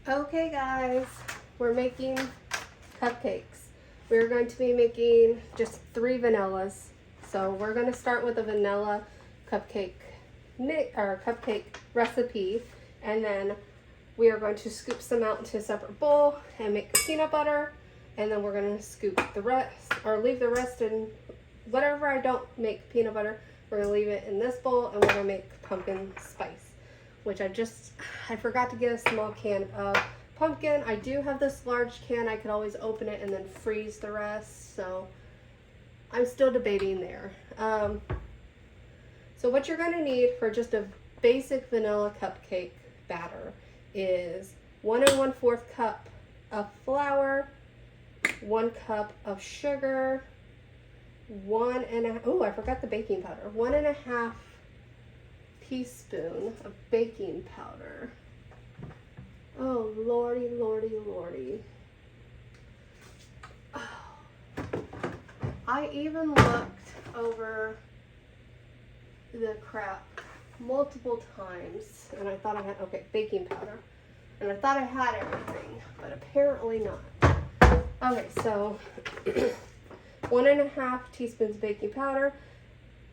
Okay guys, we're making cupcakes. We're going to be making just 3 vanillas. So we're going to start with a vanilla cupcake cupcake recipe, and then we are going to scoop some out into a separate bowl and make peanut butter, and then we're going to scoop the rest or leave the rest in whatever I don't make peanut butter. We're going to leave it in this bowl, and we're going to make pumpkin spice, which I forgot to get a small can of pumpkin. I do have this large can. I could always open it and then freeze the rest, so I'm still debating there. So what you're going to need for just a basic vanilla cupcake batter is 1 1/4 cup of flour, 1 cup of sugar, I forgot the baking powder, 1 1/2 teaspoon of baking powder. Oh, lordy, lordy, lordy. Oh. I even looked over the crap multiple times, and I thought I had, okay, baking powder. And I thought I had everything, but apparently not. Okay, so 1 1/2 teaspoons baking powder,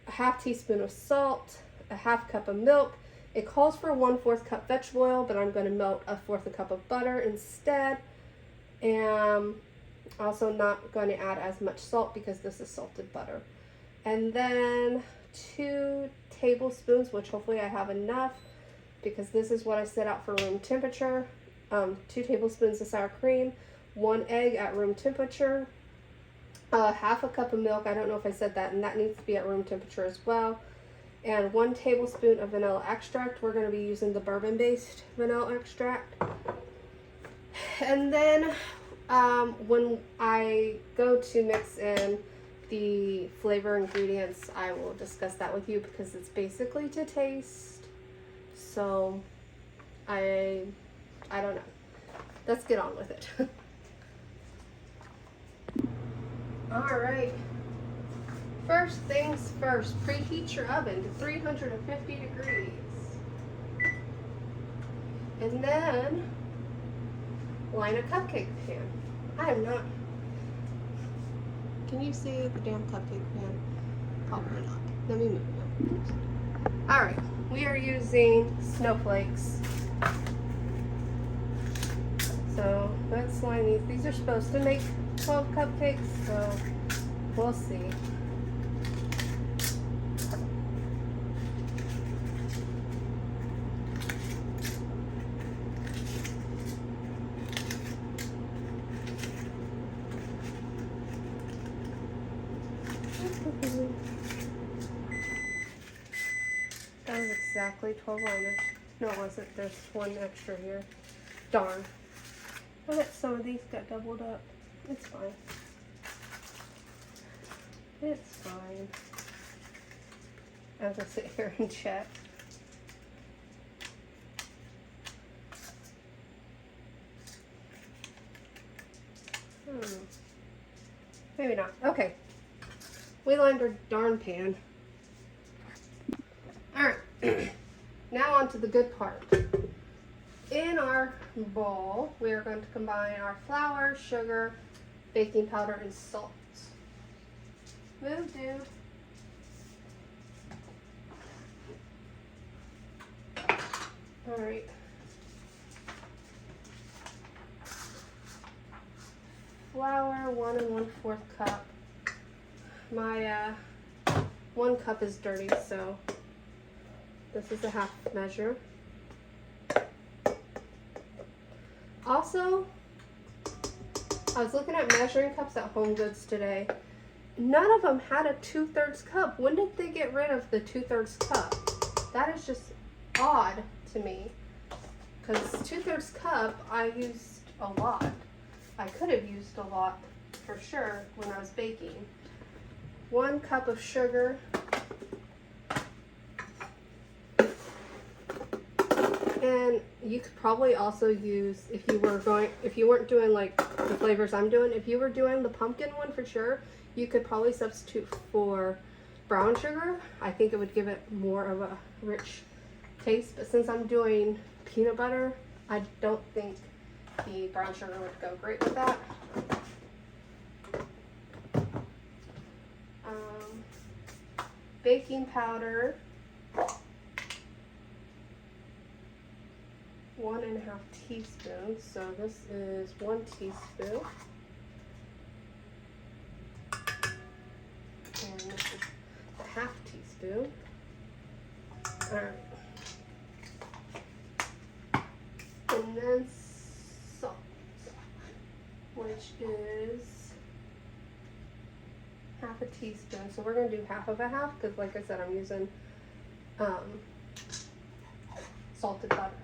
a 1/2 teaspoon of salt, a 1/2 cup of milk. It calls for 1/4 cup vegetable oil, but I'm going to melt a 1/4 cup of butter instead. And also not going to add as much salt because this is salted butter. And then 2 tablespoons, which hopefully I have enough because this is what I set out for room temperature. 2 tablespoons of sour cream, 1 egg at room temperature, 1/2 cup of milk. I don't know if I said that, and that needs to be at room temperature as well. And 1 tablespoon of vanilla extract. We're going to be using the bourbon-based vanilla extract. And then when I go to mix in the flavor ingredients, I will discuss that with you because it's basically to taste. So I don't know. Let's get on with it. All right. First things first, preheat your oven to 350 degrees. And then line a cupcake pan. I am not. Can you see the damn cupcake pan? Probably not. Let me move it. All right, we are using snowflakes. So let's line these. These are supposed to make 12 cupcakes, so we'll see. That was exactly 12 liners. No, it wasn't. There's 1 extra here. Darn. I bet some of these got doubled up. It's fine. It's fine. As I sit here and check. Maybe not. Okay. We lined our darn pan. Alright. Now on to the good part. In our bowl, we are going to combine our flour, sugar, baking powder, and salt. Move, dude. Alright. Flour, 1 1/4 cup. My 1 cup is dirty, so this is a 1/2 measure. Also, I was looking at measuring cups at Home Goods today. None of them had a 2/3 cup. When did they get rid of the 2/3 cup? That is just odd to me. Because 2/3 cup, I used a lot. I could have used a lot for sure when I was baking. 1 cup of sugar. And you could probably also use, if you weren't doing like the flavors I'm doing, if you were doing the pumpkin one for sure, you could probably substitute for brown sugar. I think it would give it more of a rich taste, but since I'm doing peanut butter, I don't think The brown sugar would go great with that. Baking powder, 1.5 teaspoons. So this is 1 teaspoon. And this is 1/2 teaspoon. All right. And then salt, which is 1/2 teaspoon. So we're going to do 1/2 because, like I said, I'm using salted butter.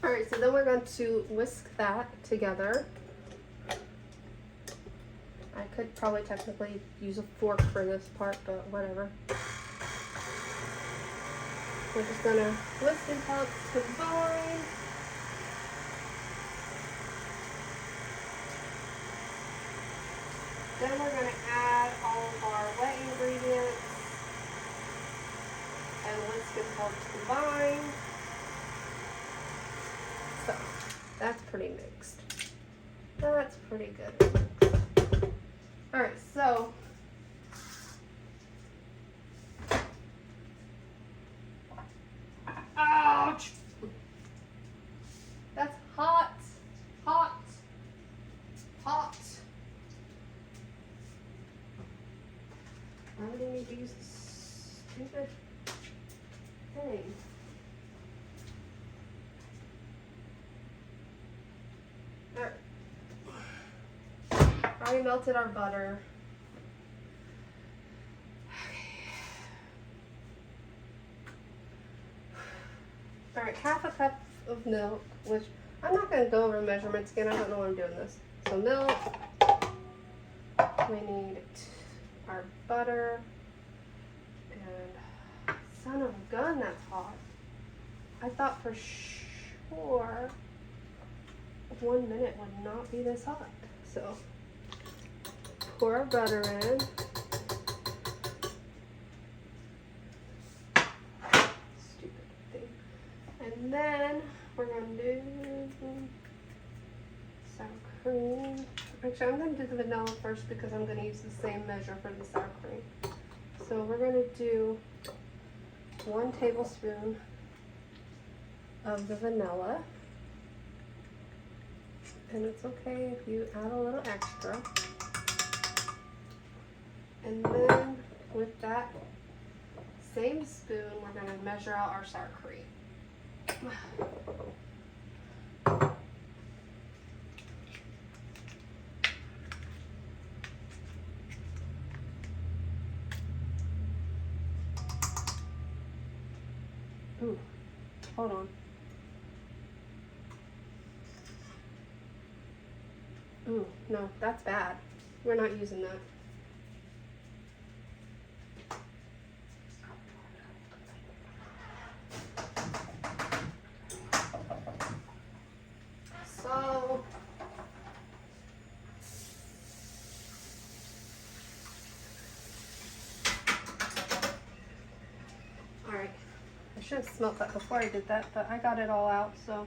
All right, so then we're going to whisk that together. I could probably technically use a fork for this part, but whatever. We're just going to whisk until it's combined. Then we're going to add all of our wet ingredients and whisk until it's combined. So that's pretty mixed. That's pretty good. All right, so ouch! That's hot, hot, hot. Why would I need to use this stupid thing? Alright. Already melted our butter. Alright, 1/2 cup of milk, which I'm not going to go over measurements again. I don't know why I'm doing this. So milk. We need our butter. And son of a gun, that's hot. I thought for sure 1 minute would not be this hot. So pour our butter in. Stupid thing. And then we're going to do sour cream. Actually, I'm going to do the vanilla first because I'm going to use the same measure for the sour cream. So we're going to do 1 tablespoon of the vanilla. And it's okay if you add a little extra. And then with that same spoon, we're going to measure out our sour cream. Ooh, hold on. Ooh, no, that's bad. We're not using that. So, all right. I should have smelt that before I did that, but I got it all out, so.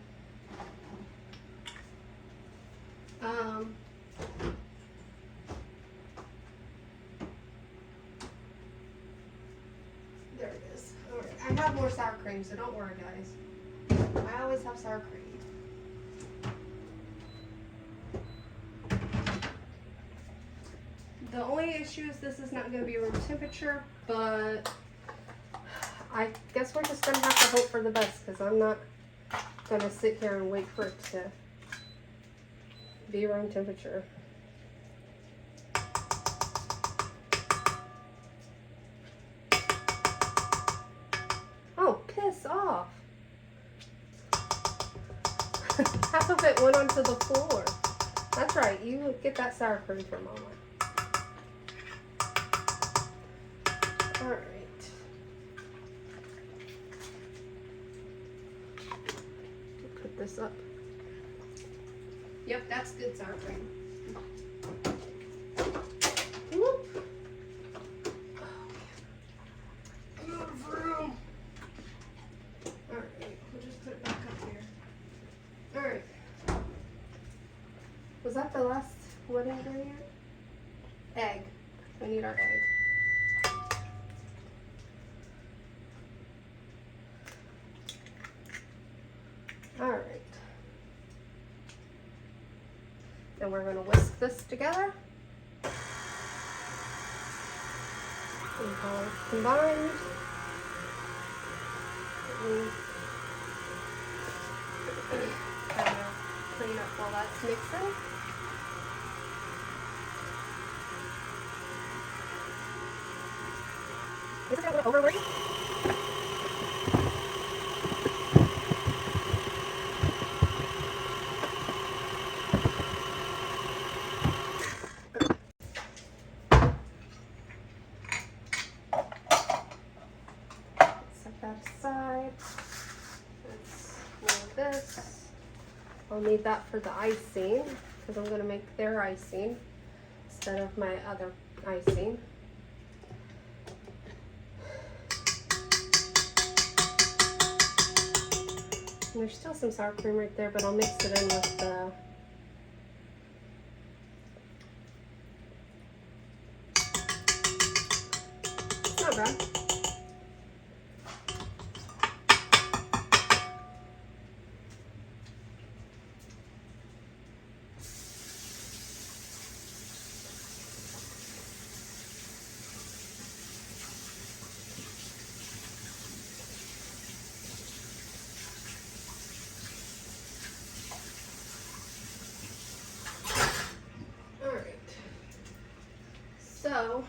There it is. All right. I have more sour cream, so don't worry, guys. I always have sour cream. The only issue is this is not going to be room temperature, but I guess we're just going to have to hope for the best because I'm not going to sit here and wait for it to be room temperature. Oh, piss off. Half of it went onto the floor. That's right, you get that sour cream for Mama. Alright. Put this up. Yep, that's good sour cream. Whoop. Oh, man. Out of room. Alright, we'll just put it back up here. Was that the last what ingredient? Egg. We need our egg. Alright. Then we're going to whisk this together. And all combined. Kind of clean up while that's mixing. Is it going to overwork? Set that aside. Let's move this. I'll need that for the icing because I'm going to make their icing instead of my other icing. And there's still some sour cream right there, but I'll mix it in with the it's not bad. So,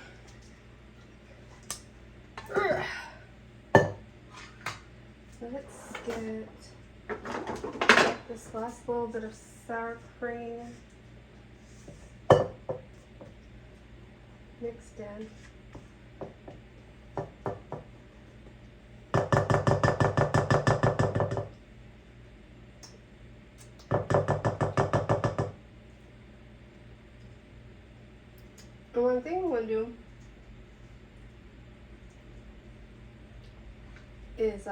let's get this last little bit of sour cream mixed in. And one thing I'm going to do is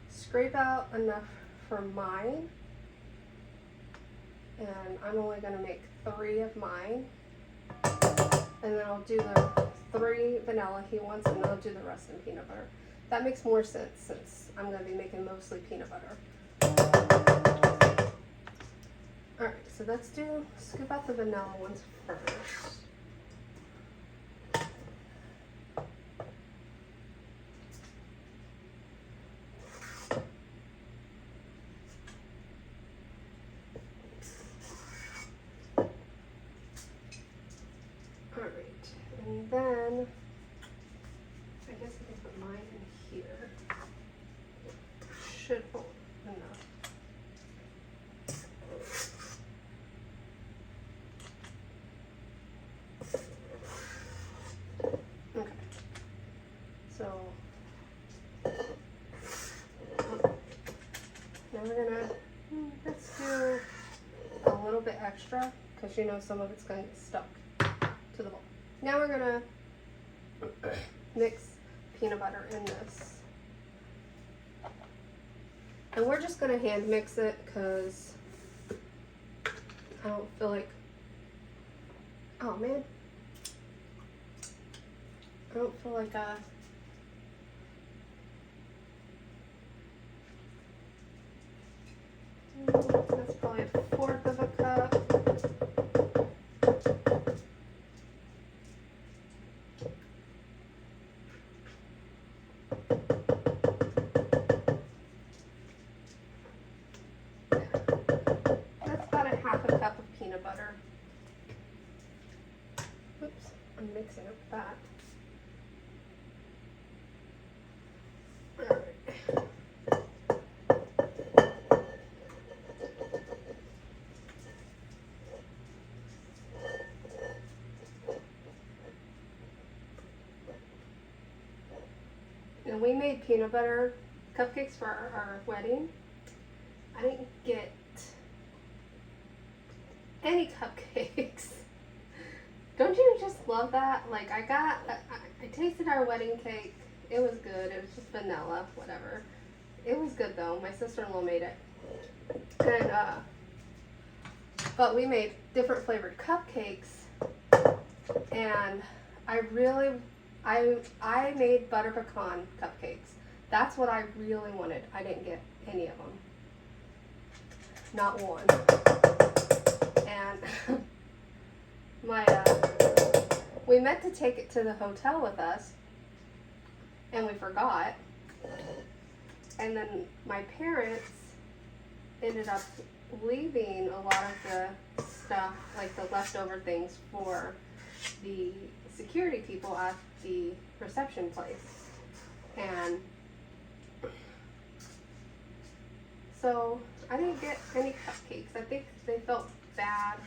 scrape out enough for mine, and I'm only going to make 3 of mine, and then I'll do the 3 vanilla he wants, and then I'll do the rest in peanut butter. That makes more sense since I'm going to be making mostly peanut butter. Alright, so let's scoop out the vanilla ones first. Alright, and then I guess I can put mine in here. Should hold enough. Okay, so now we're gonna, let's do a little bit extra because you know some of it's gonna get stuck to the bowl. Now we're gonna mix peanut butter in this. And we're just gonna hand mix it because I don't feel like, oh man, I don't feel like that's probably 1/4 of a cup. That's about 1/2 cup of peanut butter. Oops, I'm mixing up that. And we made peanut butter cupcakes for our wedding. I didn't get any cupcakes. Don't you just love that? Like I tasted our wedding cake. It was good. It was just vanilla, whatever. It was good though. My sister-in-law made it. And but we made different flavored cupcakes, and I made butter pecan cupcakes. That's what I really wanted. I didn't get any of them, not one. And we meant to take it to the hotel with us, and we forgot. And then my parents ended up leaving a lot of the stuff, like the leftover things, for the security people at the reception place. And so I didn't get any cupcakes. I think they felt bad.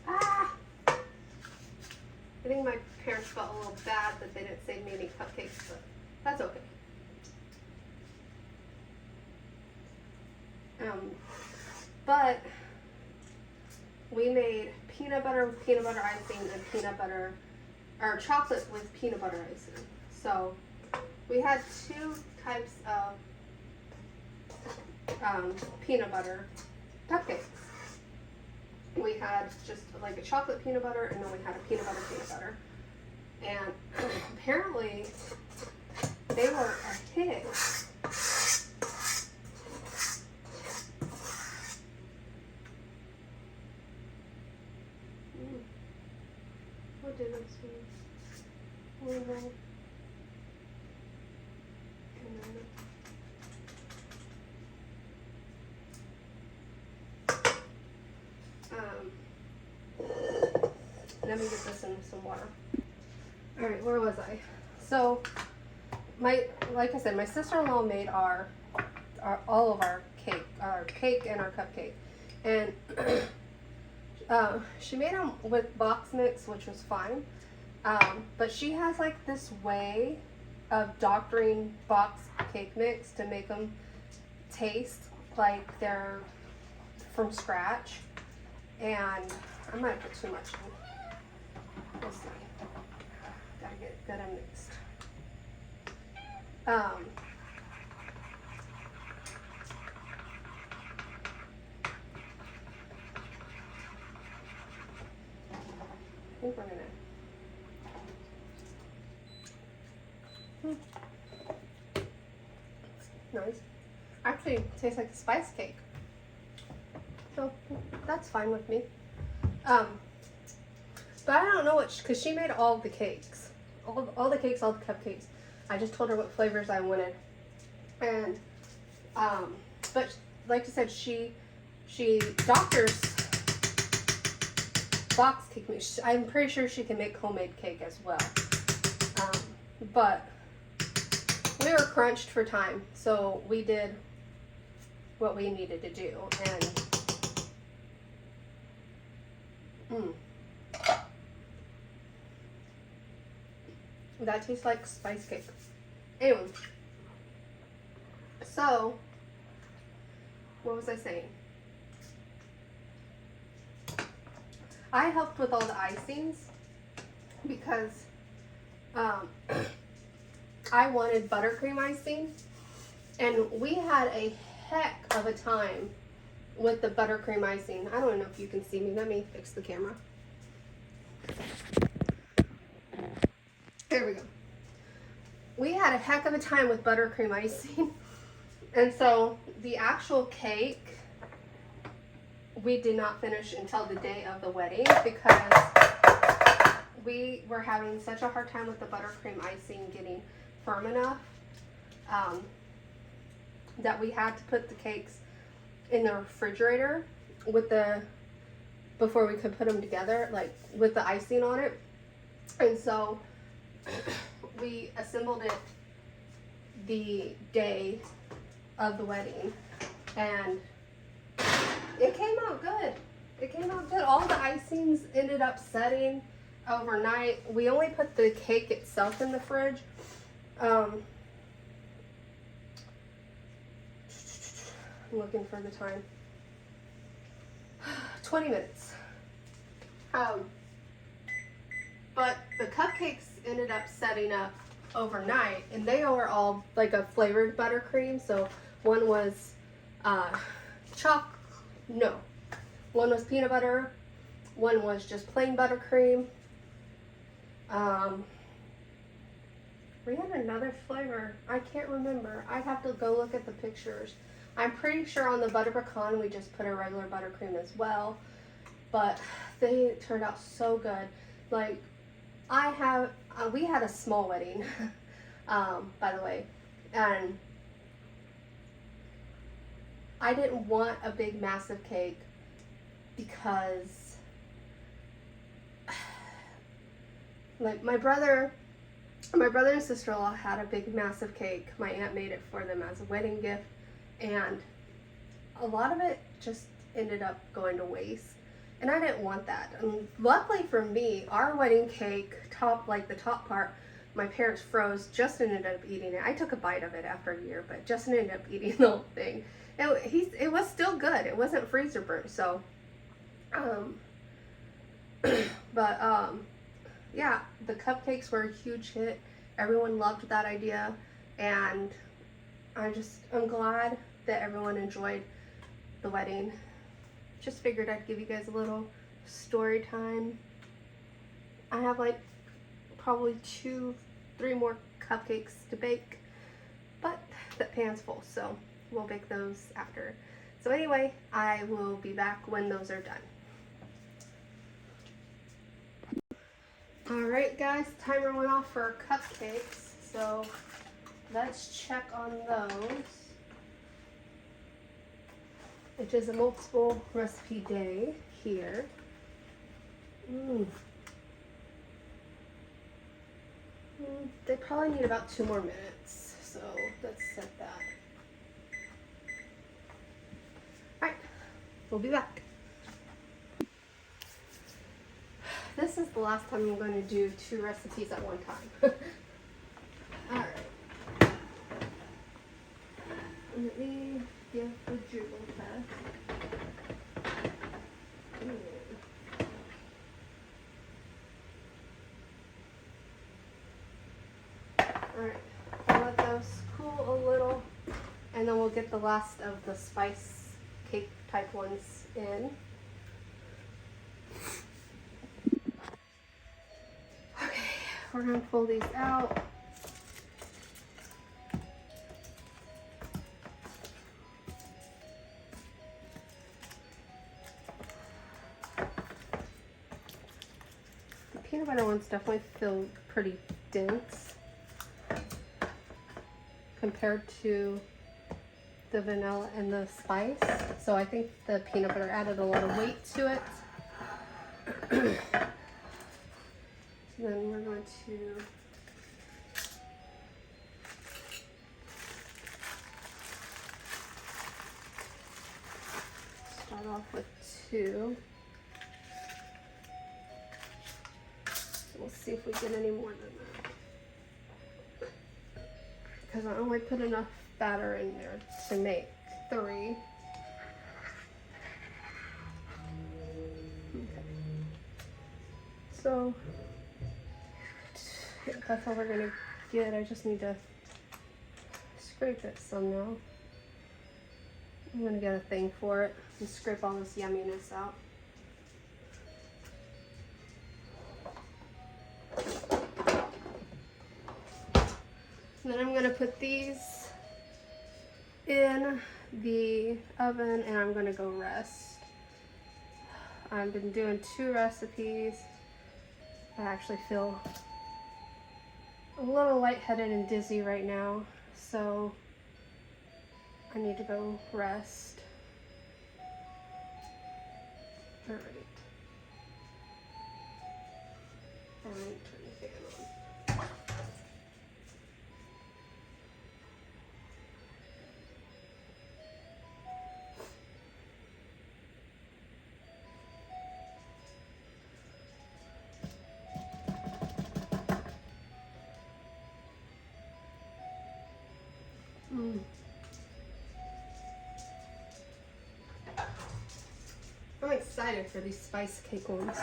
I think my parents felt a little bad that they didn't save me any cupcakes, but that's okay. But we made peanut butter with peanut butter icing and peanut butter, or chocolate with peanut butter icing. So we had two types of peanut butter cupcakes. We had just like a chocolate peanut butter, and then we had a peanut butter. And apparently they were a hit. What did this one? And then let me get this in some water. All right, where was I? So, like I said, my sister-in-law made all of our cake and our cupcake, and she made them with box mix, which was fine. But she has like this way of doctoring box cake mix to make them taste like they're from scratch, and I might put too much in. We'll see. Gotta get it good and mixed. I think we're gonna. Nice. Actually, it tastes like a spice cake. So that's fine with me. But I don't know what, because she made all the cakes. All the cakes, all the cupcakes. I just told her what flavors I wanted. And, but like I said, she doctors box cake mix. I'm pretty sure she can make homemade cake as well. But we were crunched for time, so we did what we needed to do. And that tastes like spice cake. Anyway, so what was I saying? I helped with all the icings because I wanted buttercream icing, and we had a heck of a time with the buttercream icing. I don't know if you can see me. Let me fix the camera. There we go. We had a heck of a time with buttercream icing. And so the actual cake, we did not finish until the day of the wedding because we were having such a hard time with the buttercream icing getting firm enough that we had to put the cakes in the refrigerator before we could put them together, like with the icing on it. And so we assembled it the day of the wedding, and it came out good. It came out good. All the icings ended up setting overnight. We only put the cake itself in the fridge. I'm looking for the time. 20 minutes. But the cupcakes ended up setting up overnight, and they were all like a flavored buttercream. So one was No. One was peanut butter. One was just plain buttercream. We had another flavor. I can't remember. I'd have to go look at the pictures. I'm pretty sure on the butter pecan we just put a regular buttercream as well. But they turned out so good. Like, we had a small wedding, by the way, and I didn't want a big massive cake because like my brother and sister-in-law had a big massive cake. My aunt made it for them as a wedding gift, and a lot of it just ended up going to waste. And I didn't want that. And luckily for me, our wedding cake, the top part, my parents froze. Justin ended up eating it. I took a bite of it after a year, but Justin ended up eating the whole thing. It was still good. It wasn't freezer burnt, so. Yeah, the cupcakes were a huge hit. Everyone loved that idea, and I'm glad that everyone enjoyed the wedding. Just figured I'd give you guys a little story time. I have like probably 2-3 more cupcakes to bake, but that pan's full, so we'll bake those after. So anyway, I will be back when those are done. Alright guys, timer went off for cupcakes, so let's check on those. It is a multiple recipe day here. They probably need about 2 more minutes, so let's set that. Alright, we'll be back. This is the last time I'm going to do 2 recipes at one time. Alright. Let me give the jiggle test. Alright, I'll let those cool a little, and then we'll get the last of the spice cake type ones in. We're going to pull these out. The peanut butter ones definitely feel pretty dense compared to the vanilla and the spice. So I think the peanut butter added a lot of weight to it. Then we're going to start off with 2. We'll see if we get any more than that. Because I only put enough batter in there to make 3. Okay. So that's all we're gonna get. I just need to scrape it some now. I'm gonna get a thing for it and scrape all this yumminess out. And then I'm gonna put these in the oven and I'm gonna go rest. I've been doing 2 recipes. I actually feel a little lightheaded and dizzy right now, so I need to go rest. All right. And turn the fan on. I'm excited for these spice cake ones.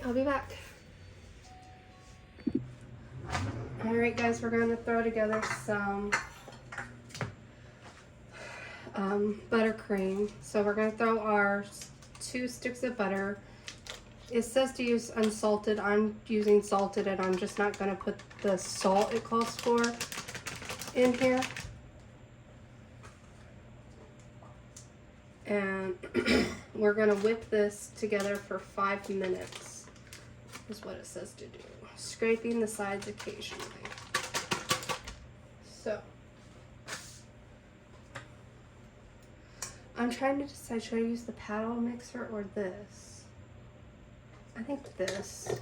I'll be back. Alright guys, we're going to throw together some buttercream. So we're going to throw our 2 sticks of butter. It says to use unsalted. I'm using salted, and I'm just not going to put the salt it calls for in here. And we're going to whip this together for 5 minutes is what it says to do. Scraping the sides occasionally. So I'm trying to decide, should I use the paddle mixer or this? I think this.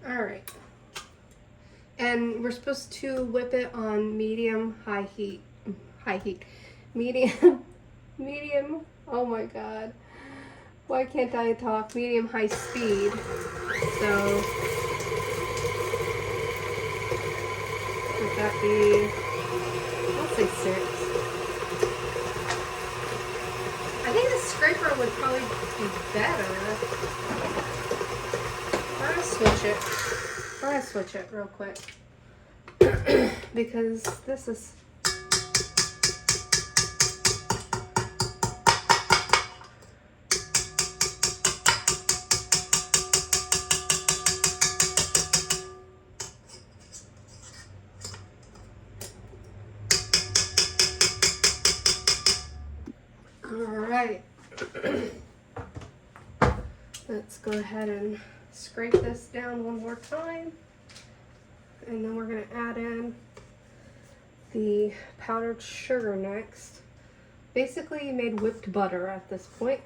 Alright. And we're supposed to whip it on medium, high heat. Medium, oh my god. Why can't I talk? Medium, high speed. So, would that be, I'll say 6. I think the scraper would probably be better. I'm gonna switch it. I'm gonna switch it real quick. Because this is... Alright, let's go ahead and scrape this down one more time, and then we're going to add in the powdered sugar next. Basically, you made whipped butter at this point.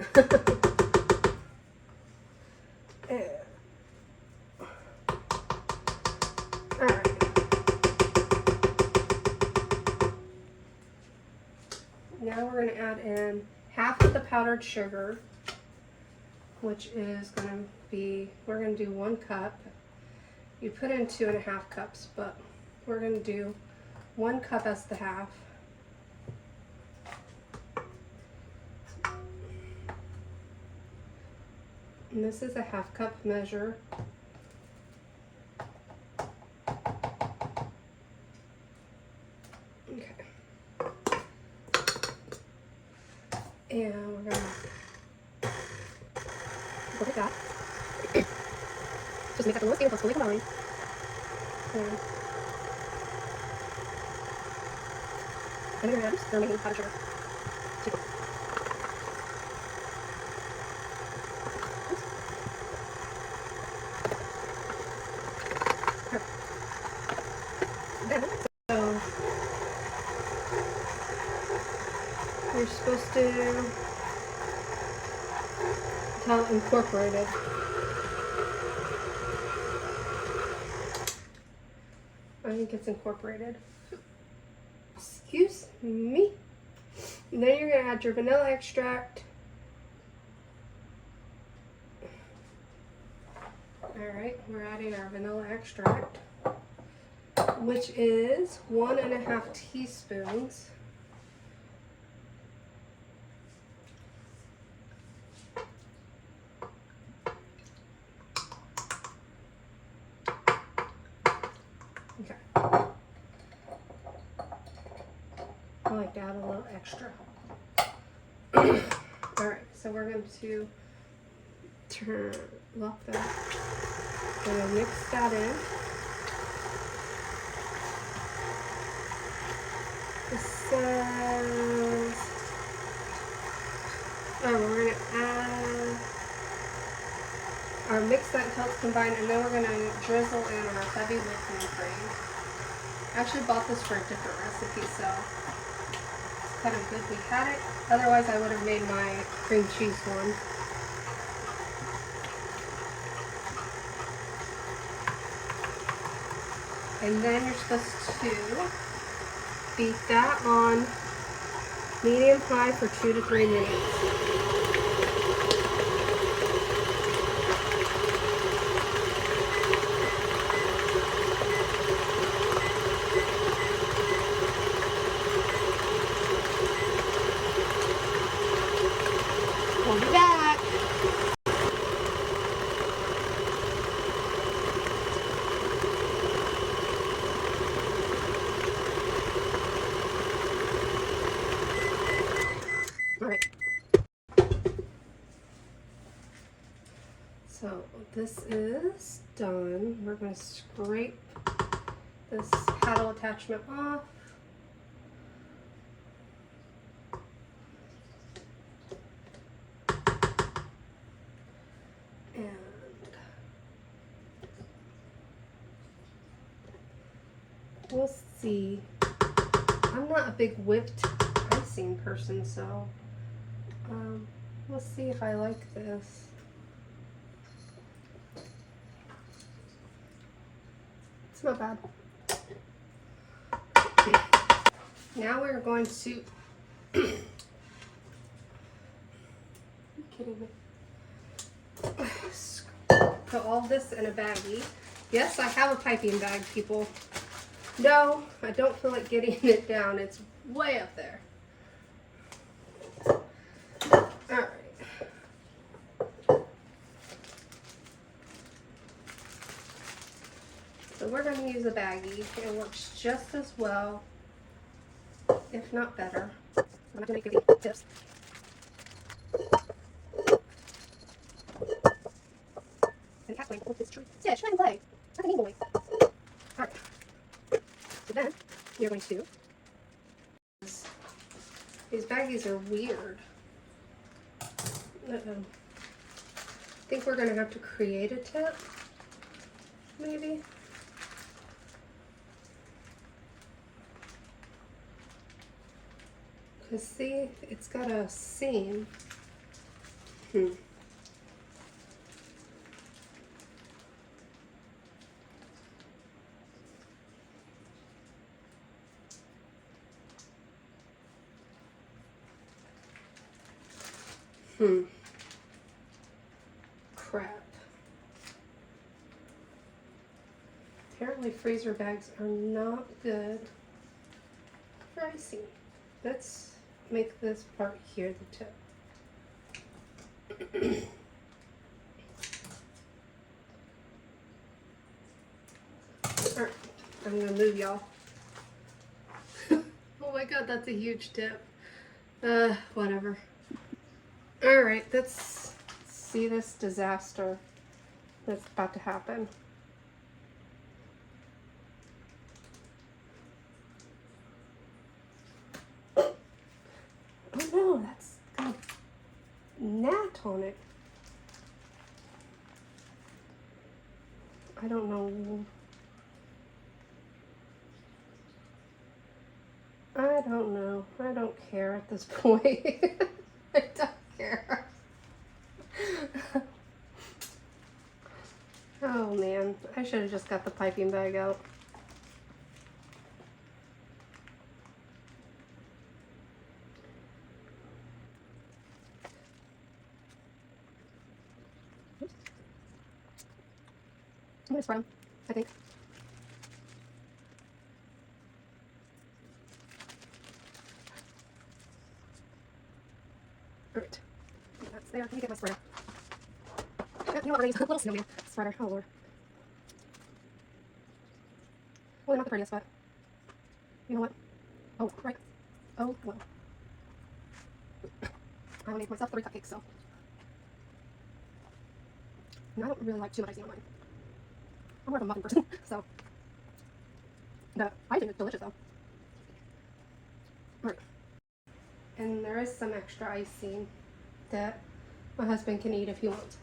Alright. Now we're going to add in half of the powdered sugar, which is going to be, we're going to do 1 cup. You put in 2.5 cups, but we're going to do 1 cup as the half. And this is a 1/2 cup measure. And we're gonna look at that. Just make that the lowest speed possible combine. And then we're making powdered sugar. So you're supposed to tell incorporated. I think it's incorporated. Excuse me. And then you're going to add your vanilla extract. Alright, we're adding our vanilla extract, which is 1.5 teaspoons. Okay. I like to add a little extra. Alright, so we're going to lock that. We're going to mix that in. It says, we're going to add our mix that until it's combined, and then we're going to drizzle in our heavy whipping cream. I actually bought this for a different recipe, so it's kind of good we had it. Otherwise, I would have made my cream cheese one. And then you're supposed to beat that on medium-high for 2 to 3 minutes. We'll be back. So this is done. We're going to scrape this paddle attachment off. And we'll see. I'm not a big whipped icing person, so we'll see if I like this. It's not bad. Now we're going to are you kidding me? Put all this in a baggie. Yes, I have a piping bag, people. No, I don't feel like getting it down. It's way up there. Alright. So we're going to use a baggie. It works just as well, if not better. I'm not going to make any tips. And cat's playing with this tree. Yeah, try and play. Like a mean boy. Alright. So then, you're going to... These baggies are weird. I think we're going to have to create a tip. Maybe. Because see, it's got a seam. Crap. Apparently freezer bags are not good for icing. Let's make this part here the tip. Alright, I'm gonna move y'all. Oh my god, that's a huge tip. Whatever. Alright, let's see this disaster that's about to happen. Oh no, that's got a gnat on it. I don't know. I don't know. I don't care at this point. I don't care. Oh man, I should have just got the piping bag out. I'm gonna spread them, I think. Alright. That's there. Let me get my spreader. You know what, we're gonna use a little snowman spreader. Oh lord. Well, they're not the prettiest, but you know what? Oh, right. Oh, well. I made myself 3 cupcakes, so. And I don't really like too much icing on mine. I'm more of a muffin person, so. The icing is delicious, though. Alright. And there is some extra icing that my husband can eat if he wants.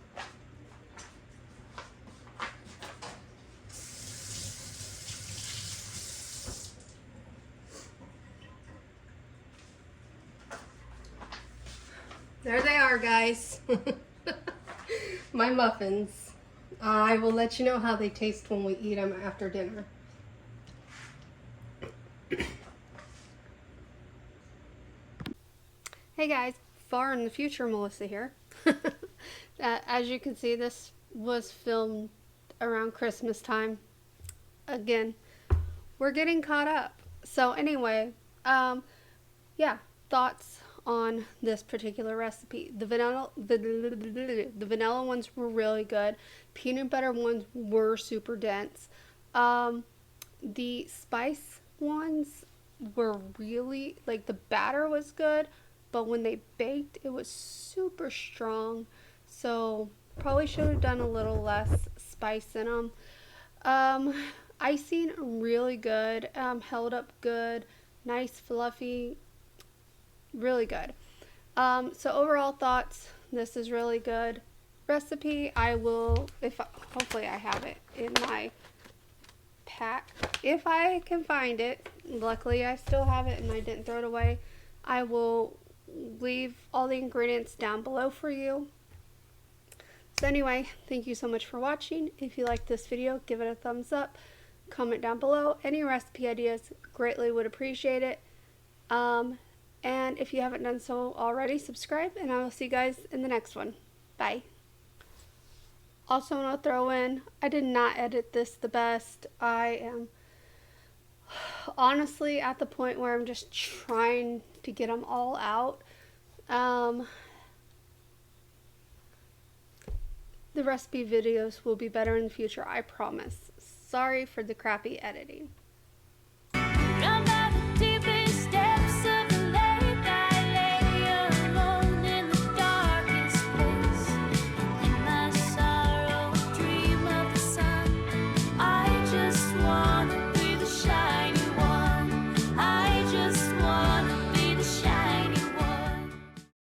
There they are, guys. My muffins. I will let you know how they taste when we eat them after dinner. Hey guys, far in the future, Melissa here. As you can see, this was filmed around Christmas time. Again, we're getting caught up. So anyway, yeah, thoughts on this particular recipe. The vanilla ones were really good. Peanut butter ones were super dense. The spice ones were really, like, the batter was good, but when they baked, it was super strong. So Probably should have done a little less spice in them. Icing really good, held up good, nice fluffy, really good. So overall thoughts, this is really good. Recipe, I will, hopefully I have it in my pack. If I can find it, luckily I still have it and I didn't throw it away. I will leave all the ingredients down below for you. So anyway, thank you so much for watching. If you liked this video, give it a thumbs up. Comment down below. Any recipe ideas, greatly would appreciate it. And if you haven't done so already, subscribe, and I will see you guys in the next one. Bye. Also want to throw in, I did not edit this the best. I am honestly at the point where I'm just trying to get them all out. The recipe videos will be better in the future, I promise. Sorry for the crappy editing.